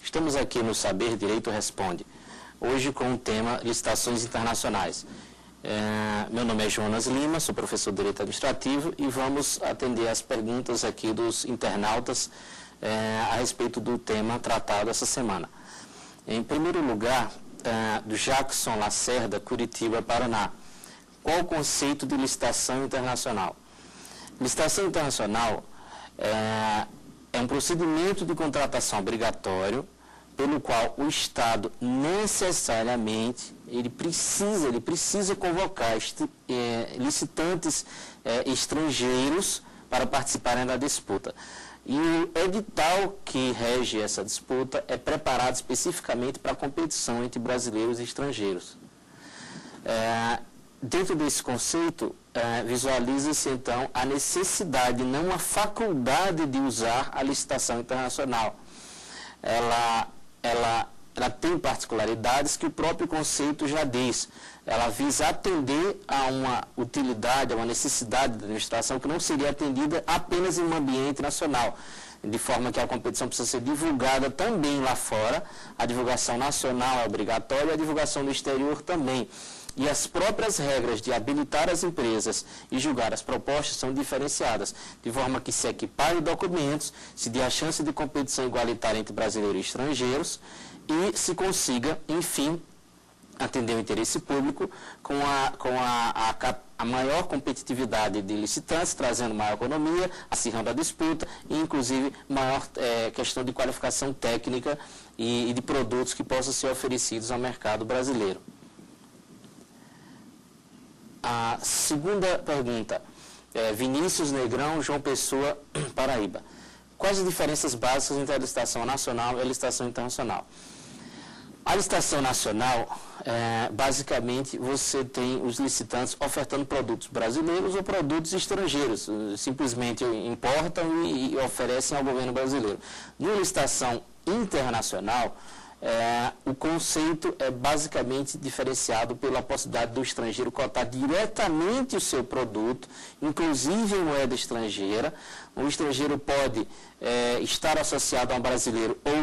Estamos aqui no Saber Direito Responde, hoje com o tema licitações internacionais. Meu nome é Jonas Lima, sou professor de Direito Administrativo e vamos atender as perguntas aqui dos internautas a respeito do tema tratado essa semana. Em primeiro lugar, do Jackson Lacerda, Curitiba, Paraná. Qual o conceito de licitação internacional? Licitação internacional é um procedimento de contratação obrigatório pelo qual o Estado necessariamente ele precisa convocar licitantes estrangeiros para participarem da disputa. E o edital que rege essa disputa é preparado especificamente para a competição entre brasileiros e estrangeiros. Dentro desse conceito, visualiza-se então a necessidade, não a faculdade de usar a licitação internacional. Ela tem particularidades que o próprio conceito já diz. Ela visa atender a uma utilidade, a uma necessidade da administração que não seria atendida apenas em um ambiente nacional, de forma que a competição precisa ser divulgada também lá fora. A divulgação nacional é obrigatória, a divulgação do exterior também. E as próprias regras de habilitar as empresas e julgar as propostas são diferenciadas, de forma que se equiparem documentos, se dê a chance de competição igualitária entre brasileiros e estrangeiros e se consiga, enfim, atender o interesse público com a maior competitividade de licitantes, trazendo maior economia, acirrando a disputa e, inclusive, maior questão de qualificação técnica e de produtos que possam ser oferecidos ao mercado brasileiro. A segunda pergunta, Vinícius Negrão, João Pessoa, Paraíba. Quais as diferenças básicas entre a licitação nacional e a licitação internacional? A licitação nacional, basicamente, você tem os licitantes ofertando produtos brasileiros ou produtos estrangeiros, simplesmente importam e oferecem ao governo brasileiro. Na licitação internacional, o conceito é basicamente diferenciado pela possibilidade do estrangeiro cotar diretamente o seu produto, inclusive em moeda estrangeira. O estrangeiro pode estar associado a um brasileiro ou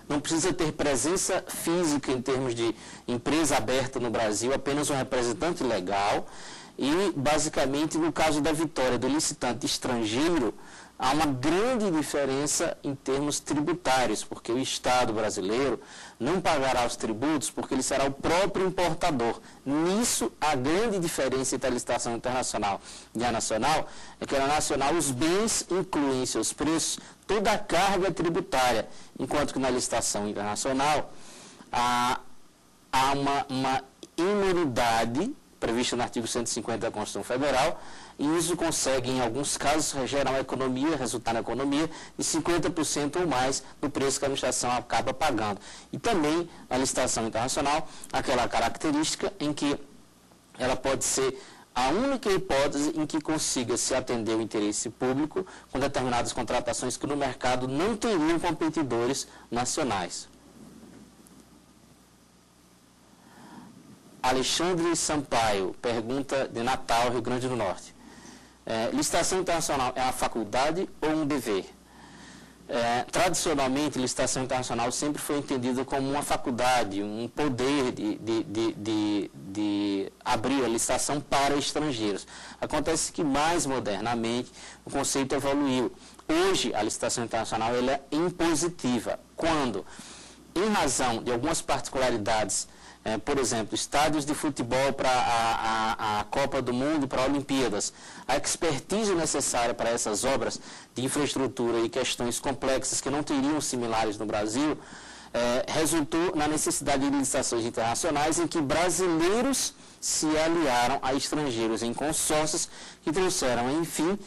não precisa ter presença física em termos de empresa aberta no Brasil, apenas um representante legal. E, basicamente, no caso da vitória do licitante estrangeiro, há uma grande diferença em termos tributários, porque o Estado brasileiro não pagará os tributos porque ele será o próprio importador. Nisso, a grande diferença entre a licitação internacional e a nacional é que na nacional os bens incluem em seus preços toda a carga tributária, enquanto que na licitação internacional há uma imunidade prevista no artigo 150 da Constituição Federal, e isso consegue, em alguns casos, gerar uma economia, resultar na economia de 50% ou mais do preço que a administração acaba pagando. E também a licitação internacional, aquela característica em que ela pode ser a única hipótese em que consiga se atender o interesse público com determinadas contratações que no mercado não teriam competidores nacionais. Alexandre Sampaio, pergunta de Natal, Rio Grande do Norte. Licitação internacional é uma faculdade ou um dever? Tradicionalmente, licitação internacional sempre foi entendida como uma faculdade, um poder de abrir a licitação para estrangeiros. Acontece que, mais modernamente, o conceito evoluiu. Hoje, a licitação internacional ela é impositiva, quando, em razão de algumas particularidades, por exemplo, estádios de futebol para a Copa do Mundo e para as Olimpíadas. A expertise necessária para essas obras de infraestrutura e questões complexas que não teriam similares no Brasil, resultou na necessidade de licitações internacionais em que brasileiros se aliaram a estrangeiros em consórcios que trouxeram, enfim,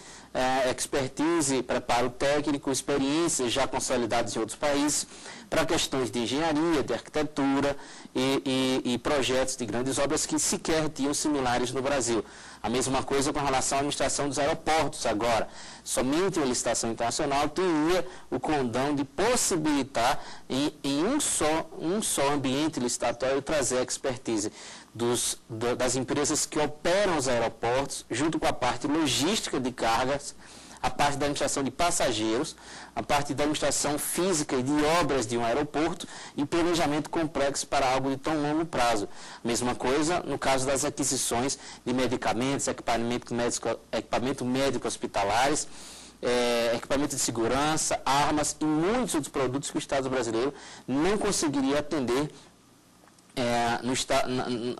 expertise, preparo técnico, experiências já consolidadas em outros países para questões de engenharia, de arquitetura e projetos de grandes obras que sequer tinham similares no Brasil. A mesma coisa com relação à administração dos aeroportos agora. Somente uma licitação internacional teria o condão de possibilitar em um só ambiente licitatório trazer a expertise das empresas que operam os aeroportos, junto com a parte logística de cargas, a parte da administração de passageiros, a parte da administração física e de obras de um aeroporto e planejamento complexo para algo de tão longo prazo. Mesma coisa no caso das aquisições de medicamentos, equipamento médico hospitalares, equipamento de segurança, armas e muitos outros produtos que o Estado brasileiro não conseguiria atender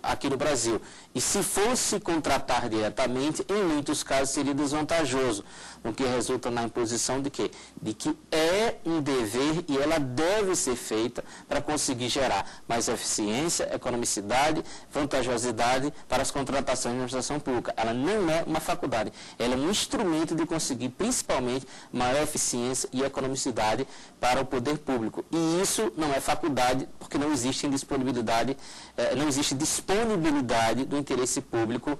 aqui no Brasil. E se fosse contratar diretamente, em muitos casos seria desvantajoso, o que resulta na imposição de quê? De que é um dever e ela deve ser feita para conseguir gerar mais eficiência, economicidade, vantajosidade para as contratações de administração pública. Ela não é uma faculdade, ela é um instrumento de conseguir principalmente maior eficiência e economicidade para o poder público. E isso não é faculdade porque não existe disponibilidade, não existe disponibilidade do interesse público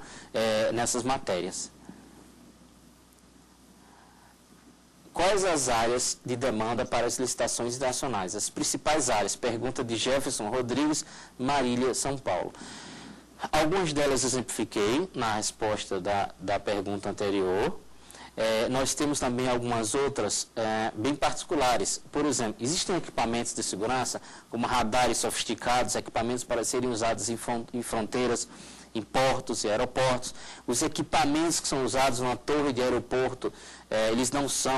nessas matérias. Quais as áreas de demanda para as licitações internacionais? As principais áreas, pergunta de Jefferson Rodrigues, Marília, São Paulo. Algumas delas exemplifiquei na resposta da pergunta anterior. Nós temos também algumas outras bem particulares. Por exemplo, existem equipamentos de segurança, como radares sofisticados, equipamentos para serem usados em fronteiras, em portos e aeroportos. Os equipamentos que são usados numa torre de aeroporto,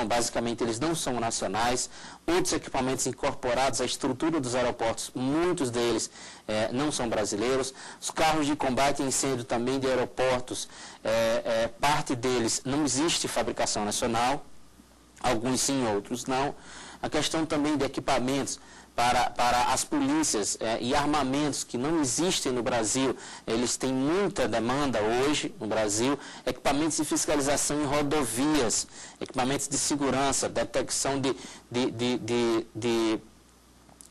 basicamente eles não são nacionais. Outros equipamentos incorporados à estrutura dos aeroportos, muitos deles não são brasileiros. Os carros de combate a incêndio também de aeroportos, parte deles não existe fabricação nacional, alguns sim, outros não. A questão também de equipamentos para as polícias e armamentos que não existem no Brasil, eles têm muita demanda hoje no Brasil, equipamentos de fiscalização em rodovias, equipamentos de segurança, detecção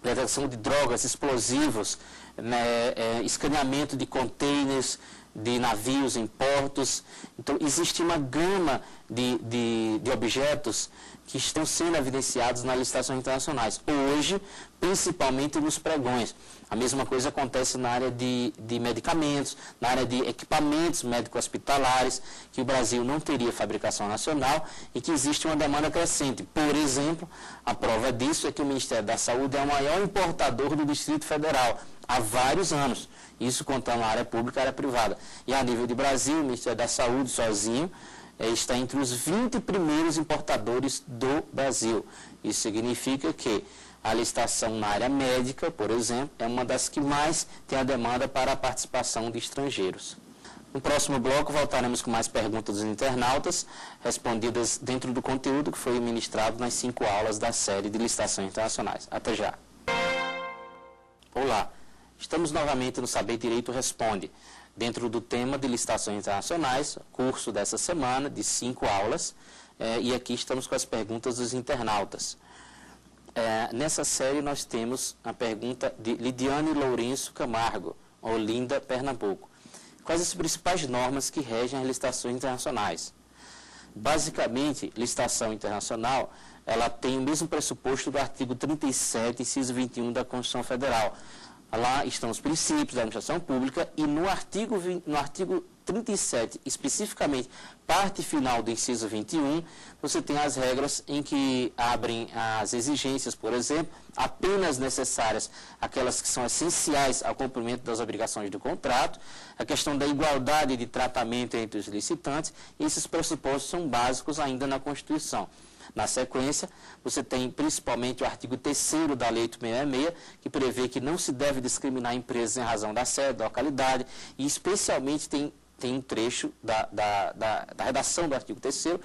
detecção de drogas, explosivos, escaneamento de containers, de navios em portos. Então, existe uma gama de objetos que estão sendo evidenciados nas licitações internacionais. Hoje, principalmente nos pregões. A mesma coisa acontece na área de medicamentos, na área de equipamentos médico-hospitalares, que o Brasil não teria fabricação nacional e que existe uma demanda crescente. Por exemplo, a prova disso é que o Ministério da Saúde é o maior importador do Distrito Federal há vários anos. Isso contando a área pública e a área privada. E a nível de Brasil, o Ministério da Saúde sozinho está entre os 20 primeiros importadores do Brasil. Isso significa que a licitação na área médica, por exemplo, é uma das que mais tem a demanda para a participação de estrangeiros. No próximo bloco, voltaremos com mais perguntas dos internautas, respondidas dentro do conteúdo que foi ministrado nas 5 aulas da série de licitações internacionais. Até já! Olá, estamos novamente no Saber Direito Responde, dentro do tema de licitações internacionais, curso dessa semana, de 5 aulas, e aqui estamos com as perguntas dos internautas. Nessa série nós temos a pergunta de Lidiane Lourenço Camargo, Olinda, Pernambuco. Quais as principais normas que regem as licitações internacionais? Basicamente, licitação internacional, ela tem o mesmo pressuposto do artigo 37, inciso 21 da Constituição Federal. Lá estão os princípios da administração pública e no artigo 37, especificamente, parte final do inciso 21, você tem as regras em que abrem as exigências, por exemplo, apenas necessárias, aquelas que são essenciais ao cumprimento das obrigações do contrato, a questão da igualdade de tratamento entre os licitantes, e esses pressupostos são básicos ainda na Constituição. Na sequência, você tem principalmente o artigo 3º da Lei 866, que prevê que não se deve discriminar empresas em razão da sede, da localidade, e especialmente tem um trecho da redação do artigo 3º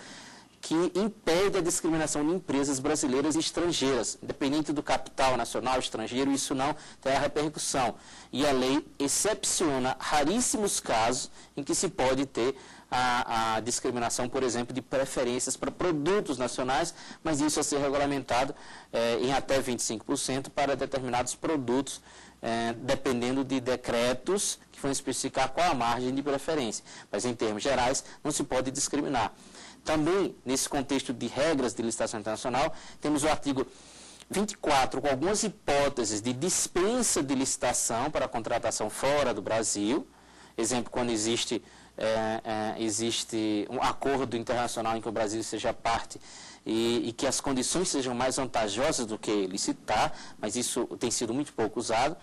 que impede a discriminação de empresas brasileiras e estrangeiras, independente do capital nacional, estrangeiro, isso não terá repercussão. E a lei excepciona raríssimos casos em que se pode ter a discriminação, por exemplo, de preferências para produtos nacionais, mas isso a ser regulamentado em até 25% para determinados produtos, dependendo de decretos que vão especificar qual a margem de preferência. Mas, em termos gerais, não se pode discriminar. Também, nesse contexto de regras de licitação internacional, temos o artigo 24, com algumas hipóteses de dispensa de licitação para a contratação fora do Brasil. Exemplo, quando existe existe um acordo internacional em que o Brasil seja parte e que as condições sejam mais vantajosas do que licitar, mas isso tem sido muito pouco usado.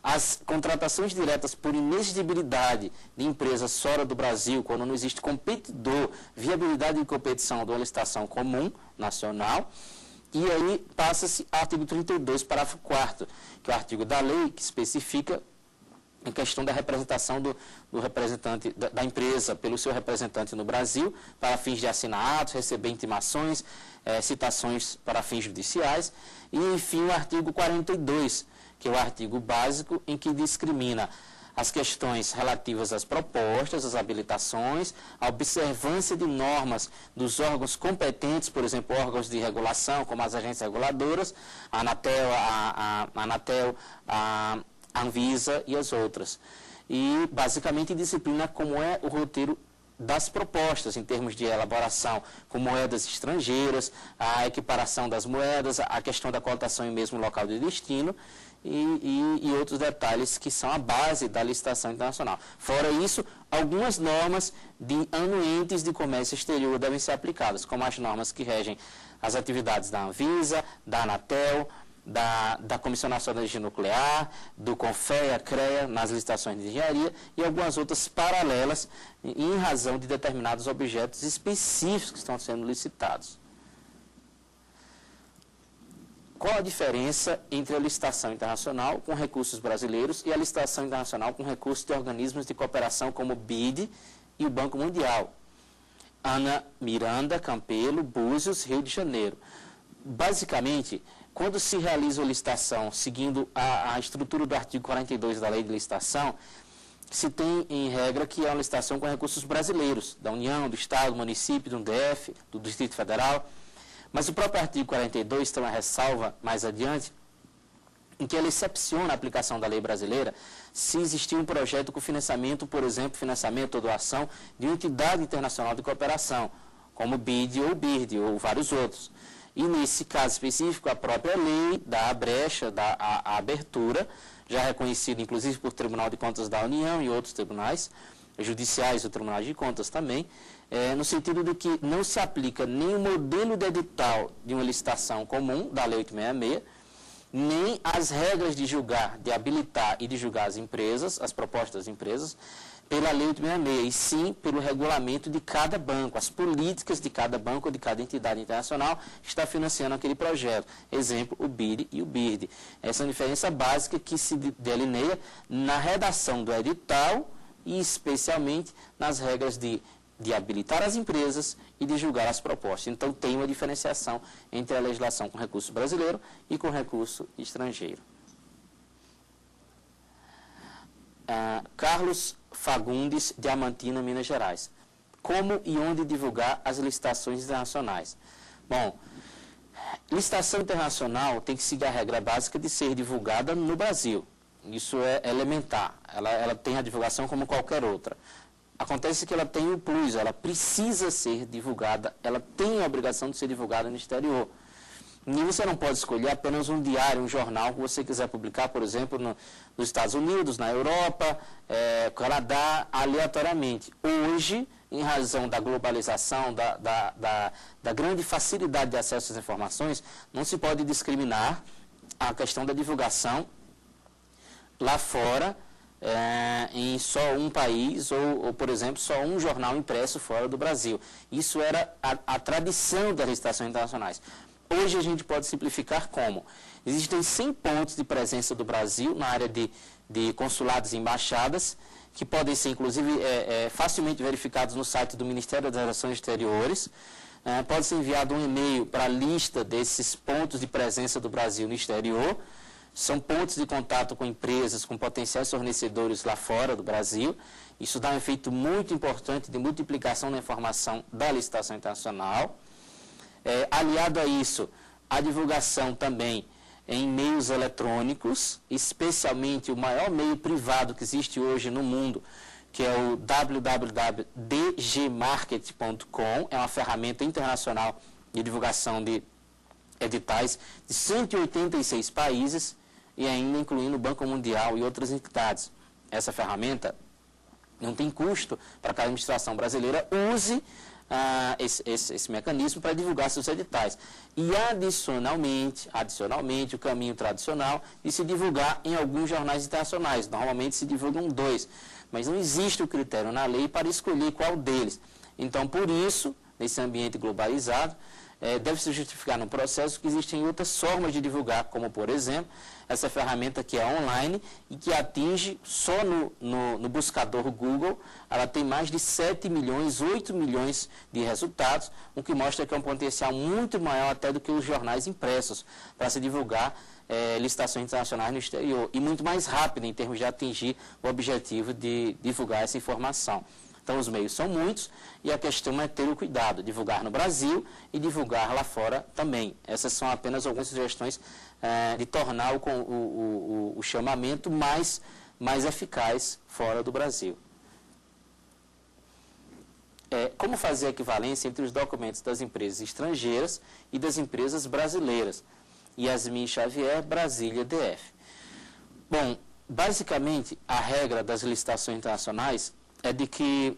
As contratações diretas por inexigibilidade de empresas fora do Brasil, quando não existe competidor, viabilidade de competição de uma licitação comum, nacional. E aí passa-se artigo 32, parágrafo 4º, que é o artigo da lei que especifica a questão da representação do representante da empresa pelo seu representante no Brasil, para fins de assinar atos, receber intimações, citações para fins judiciais. E, enfim, o artigo 42, que é o artigo básico em que discrimina as questões relativas às propostas, às habilitações, a observância de normas dos órgãos competentes, por exemplo, órgãos de regulação, como as agências reguladoras, a Anatel, a Anvisa e as outras. E, basicamente, disciplina como é o roteiro das propostas, em termos de elaboração com moedas estrangeiras, a equiparação das moedas, a questão da cotação em mesmo local de destino e outros detalhes que são a base da licitação internacional. Fora isso, algumas normas de anuentes de comércio exterior devem ser aplicadas, como as normas que regem as atividades da Anvisa, da Anatel, da Comissão Nacional de Energia Nuclear, do CONFEA, CREA, nas licitações de engenharia e algumas outras paralelas em razão de determinados objetos específicos que estão sendo licitados. Qual a diferença entre a licitação internacional com recursos brasileiros e a licitação internacional com recursos de organismos de cooperação como o BID e o Banco Mundial? Ana Miranda Campelo, Búzios, Rio de Janeiro. Basicamente, quando se realiza a licitação seguindo a estrutura do artigo 42 da Lei de Licitação, se tem em regra que é uma licitação com recursos brasileiros, da União, do Estado, do município, do DF, do Distrito Federal. Mas o próprio artigo 42 tem uma ressalva mais adiante, em que ele excepciona a aplicação da lei brasileira se existir um projeto com financiamento, por exemplo, financiamento ou doação de uma entidade internacional de cooperação, como o BID ou o BIRD, ou vários outros. E nesse caso específico, a própria lei dá a brecha, dá a abertura, já reconhecida inclusive por Tribunal de Contas da União e outros tribunais judiciais, o Tribunal de Contas também, no sentido de que não se aplica nem o modelo de edital de uma licitação comum, da Lei 866, nem as regras de julgar, de habilitar e de julgar as empresas, as propostas das empresas, pela Lei 866, e sim pelo regulamento de cada banco, as políticas de cada banco ou de cada entidade internacional que está financiando aquele projeto. Exemplo, o BID e o BIRD. Essa é a diferença básica que se delineia na redação do edital e especialmente nas regras de habilitar as empresas e de julgar as propostas. Então, tem uma diferenciação entre a legislação com recurso brasileiro e com recurso estrangeiro. Carlos Fagundes, Diamantina, Minas Gerais. Como e onde divulgar as licitações internacionais? Bom, licitação internacional tem que seguir a regra básica de ser divulgada no Brasil. Isso é elementar. Ela tem a divulgação como qualquer outra. Acontece que ela tem o plus, ela precisa ser divulgada, ela tem a obrigação de ser divulgada no exterior. E você não pode escolher apenas um diário, um jornal que você quiser publicar, por exemplo, nos Estados Unidos, na Europa, Canadá, aleatoriamente. Hoje, em razão da globalização, da grande facilidade de acesso às informações, não se pode discriminar a questão da divulgação lá fora, em só um país ou, por exemplo, só um jornal impresso fora do Brasil. Isso era a tradição das licitações internacionais. Hoje a gente pode simplificar como? Existem 100 pontos de presença do Brasil na área de consulados e embaixadas, que podem ser, inclusive, facilmente verificados no site do Ministério das Relações Exteriores. Pode ser enviado um e-mail para a lista desses pontos de presença do Brasil no exterior. São pontos de contato com empresas, com potenciais fornecedores lá fora do Brasil. Isso dá um efeito muito importante de multiplicação da informação da licitação internacional. Aliado a isso, a divulgação também em meios eletrônicos, especialmente o maior meio privado que existe hoje no mundo, que é o www.dgmarket.com, é uma ferramenta internacional de divulgação de editais de 186 países e ainda incluindo o Banco Mundial e outras entidades. Essa ferramenta Não tem custo para que a administração brasileira use esse mecanismo para divulgar seus editais. E adicionalmente, o caminho tradicional de se divulgar em alguns jornais internacionais. Normalmente se divulgam 2, mas não existe o critério na lei para escolher qual deles. Então, por isso, nesse ambiente globalizado, deve se justificar no processo que existem outras formas de divulgar, como, por exemplo, essa ferramenta que é online e que atinge só no buscador Google, ela tem mais de 7 milhões, 8 milhões de resultados, o que mostra que é um potencial muito maior até do que os jornais impressos para se divulgar licitações internacionais no exterior e muito mais rápido em termos de atingir o objetivo de divulgar essa informação. Então, os meios são muitos e a questão é ter o cuidado, divulgar no Brasil e divulgar lá fora também. Essas são apenas algumas sugestões de tornar o chamamento mais eficaz fora do Brasil. Como fazer a equivalência entre os documentos das empresas estrangeiras e das empresas brasileiras? Yasmin Xavier, Brasília, DF. Bom, basicamente, a regra das licitações internacionais é de que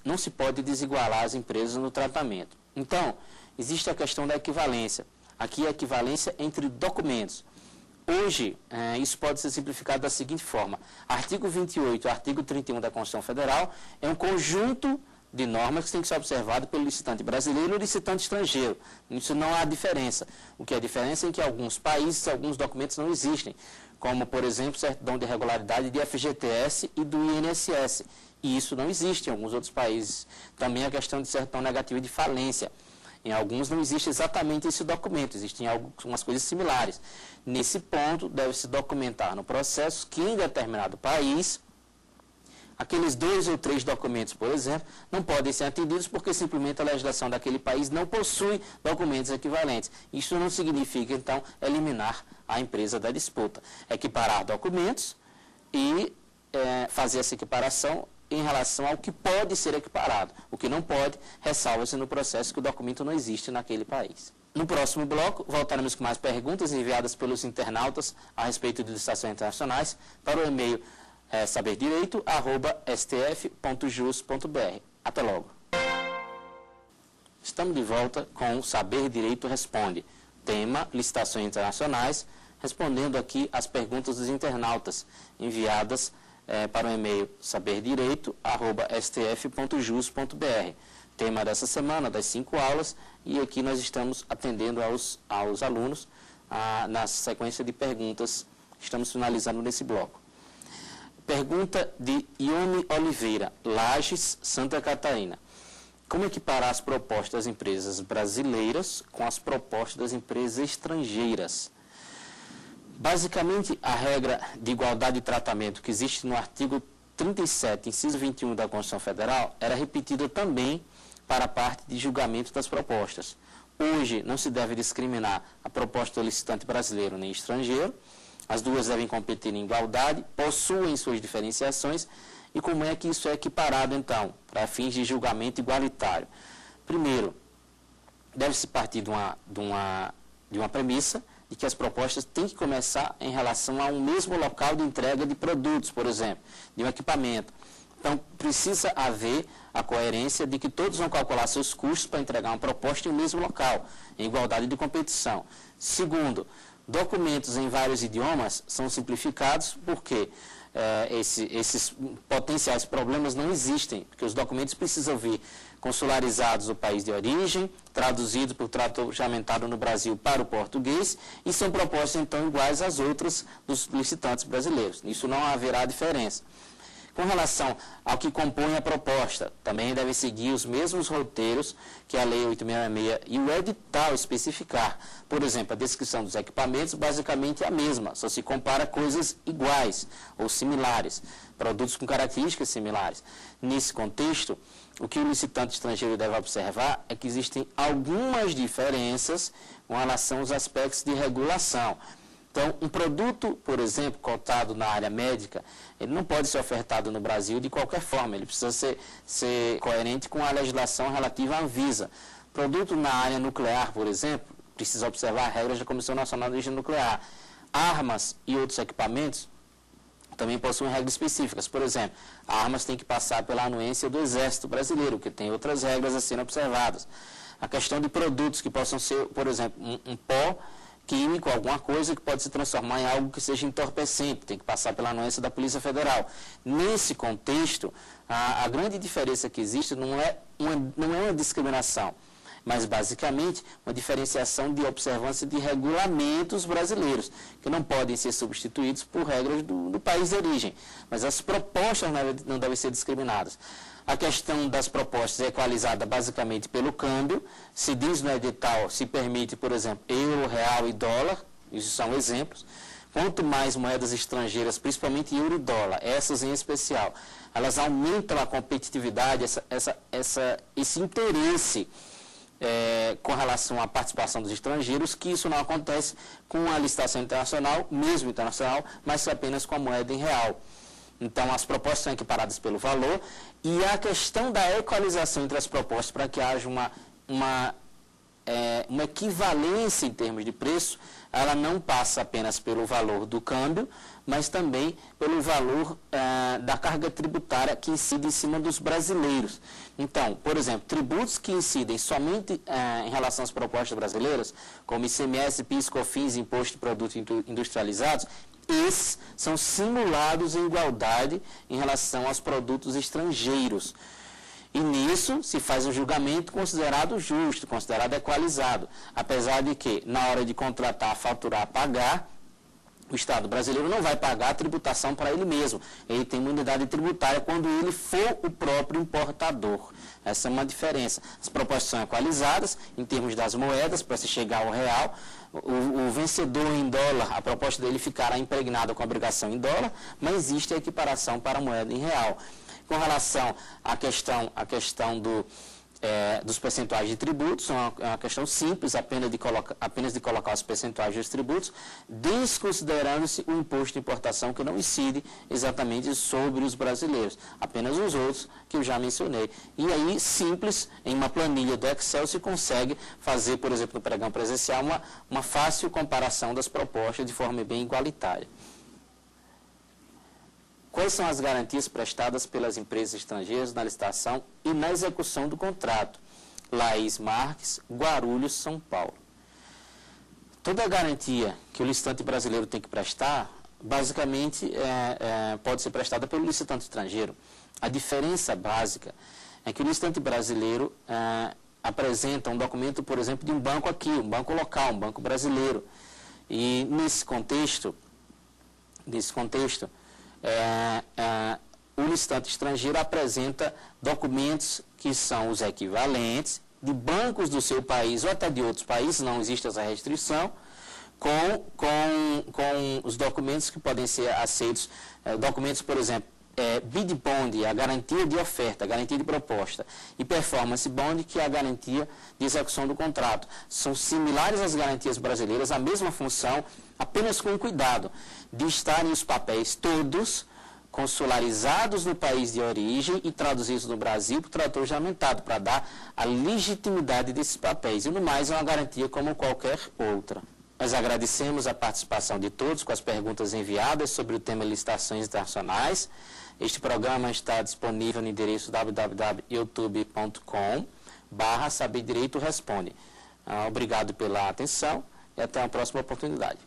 não se pode desigualar as empresas no tratamento. Então, existe a questão da equivalência. Aqui a equivalência entre documentos. Hoje, isso pode ser simplificado da seguinte forma. Artigo 28 e artigo 31 da Constituição Federal é um conjunto de normas que tem que ser observado pelo licitante brasileiro e o licitante estrangeiro. Isso não há diferença. O que é a diferença é que em alguns países, alguns documentos não existem, como, por exemplo, certidão de regularidade de FGTS e do INSS. E isso não existe em alguns outros países. Também a questão de certidão negativa de falência. Em alguns não existe exatamente esse documento, existem algumas coisas similares. Nesse ponto, deve-se documentar no processo que em determinado país, aqueles 2 ou 3 documentos, por exemplo, não podem ser atendidos porque simplesmente a legislação daquele país não possui documentos equivalentes. Isso não significa, então, eliminar a empresa da disputa. Equiparar documentos e fazer essa equiparação em relação ao que pode ser equiparado. O que não pode, ressalva-se no processo que o documento não existe naquele país. No próximo bloco, voltaremos com mais perguntas enviadas pelos internautas a respeito de licitações internacionais para o e-mail saberdireito@stf.jus.br. Até logo. Estamos de volta com o Saber Direito Responde. Tema, licitações internacionais, respondendo aqui as perguntas dos internautas enviadas para o e-mail saberdireito@stf.jus.br. Tema dessa semana, das 5 aulas, e aqui nós estamos atendendo aos alunos na sequência de perguntas que estamos finalizando nesse bloco. Pergunta de Ione Oliveira, Lages, Santa Catarina. Como equiparar as propostas das empresas brasileiras com as propostas das empresas estrangeiras? Basicamente, a regra de igualdade de tratamento que existe no artigo 37, inciso 21 da Constituição Federal, era repetida também para a parte de julgamento das propostas. Hoje, não se deve discriminar a proposta do licitante brasileiro nem estrangeiro, as duas devem competir em igualdade, possuem suas diferenciações, e como é que isso é equiparado, então, para fins de julgamento igualitário? Primeiro, deve-se partir de uma premissa de que as propostas têm que começar em relação a um mesmo local de entrega de produtos, por exemplo, de um equipamento. Então, precisa haver a coerência de que todos vão calcular seus custos para entregar uma proposta em um mesmo local, em igualdade de competição. Segundo, documentos em vários idiomas são simplificados porque esses potenciais problemas não existem, porque os documentos precisam vir consularizados do país de origem, traduzidos por tradutor juramentado no Brasil para o português, e são propostas, então, iguais às outras dos licitantes brasileiros. Nisso não haverá diferença. Com relação ao que compõe a proposta, também deve seguir os mesmos roteiros que a Lei 866 e o edital especificar. Por exemplo, a descrição dos equipamentos basicamente é a mesma, só se compara coisas iguais ou similares, produtos com características similares. Nesse contexto, o que o licitante estrangeiro deve observar é que existem algumas diferenças com relação aos aspectos de regulação. Então, um produto, por exemplo, cotado na área médica, ele não pode ser ofertado no Brasil de qualquer forma, ele precisa ser coerente com a legislação relativa à Anvisa. Produto na área nuclear, por exemplo, precisa observar regras da Comissão Nacional de Energia Nuclear. Armas e outros equipamentos também possuem regras específicas. Por exemplo, armas têm que passar pela anuência do Exército Brasileiro, que tem outras regras a serem observadas. A questão de produtos que possam ser, por exemplo, um pó químico, alguma coisa que pode se transformar em algo que seja entorpecente, tem que passar pela anuência da Polícia Federal. Nesse contexto, a grande diferença que existe não é uma discriminação, mas basicamente uma diferenciação de observância de regulamentos brasileiros, que não podem ser substituídos por regras do país de origem, mas as propostas não devem ser discriminadas. A questão das propostas é equalizada basicamente pelo câmbio. Se diz no edital, se permite, por exemplo, euro, real e dólar, isso são exemplos. Quanto mais moedas estrangeiras, principalmente euro e dólar, essas em especial, elas aumentam a competitividade, esse interesse com relação à participação dos estrangeiros, que isso não acontece com a licitação internacional, mesmo internacional, mas apenas com a moeda em real. Então, as propostas são equiparadas pelo valor, e a questão da equalização entre as propostas para que haja uma equivalência em termos de preço, ela não passa apenas pelo valor do câmbio, mas também pelo valor da carga tributária que incide em cima dos brasileiros. Então, por exemplo, tributos que incidem somente em relação às propostas brasileiras, como ICMS, PIS, COFINS, Imposto de Produtos Industrializados, esses são simulados em igualdade em relação aos produtos estrangeiros. E nisso se faz um julgamento considerado justo, considerado equalizado. Apesar de que, na hora de contratar, faturar, pagar, o Estado brasileiro não vai pagar a tributação para ele mesmo. Ele tem uma unidade tributária quando ele for o próprio importador. Essa é uma diferença. As propostas são equalizadas em termos das moedas, para se chegar ao real. O vencedor em dólar, a proposta dele ficará impregnada com a obrigação em dólar, mas existe a equiparação para a moeda em real. Com relação à questão dos percentuais de tributos, é uma questão simples, apenas de colocar os percentuais dos tributos, desconsiderando-se o imposto de importação, que não incide exatamente sobre os brasileiros, apenas os outros que eu já mencionei. E aí, simples, em uma planilha do Excel, se consegue fazer, por exemplo, no pregão presencial, uma fácil comparação das propostas de forma bem igualitária. Quais são as garantias prestadas pelas empresas estrangeiras na licitação e na execução do contrato? Laís Marques, Guarulhos, São Paulo. Toda a garantia que o licitante brasileiro tem que prestar, basicamente, pode ser prestada pelo licitante estrangeiro. A diferença básica é que o licitante brasileiro apresenta um documento, por exemplo, de um banco aqui, um banco local, um banco brasileiro. E nesse contexto, o licitante estrangeiro apresenta documentos que são os equivalentes de bancos do seu país ou até de outros países, não existe essa restrição, com os documentos que podem ser aceitos, documentos, por exemplo, bid bond, a garantia de oferta, a garantia de proposta, e performance bond, que é a garantia de execução do contrato. São similares às garantias brasileiras, a mesma função, apenas com cuidado de estarem os papéis todos consularizados no país de origem e traduzidos no Brasil por tradutor juramentado, para dar a legitimidade desses papéis. E no mais, é uma garantia como qualquer outra. Nós agradecemos a participação de todos com as perguntas enviadas sobre o tema licitações internacionais. Este programa está disponível no endereço www.youtube.com/Saber Direito Responde. Obrigado pela atenção e até a próxima oportunidade.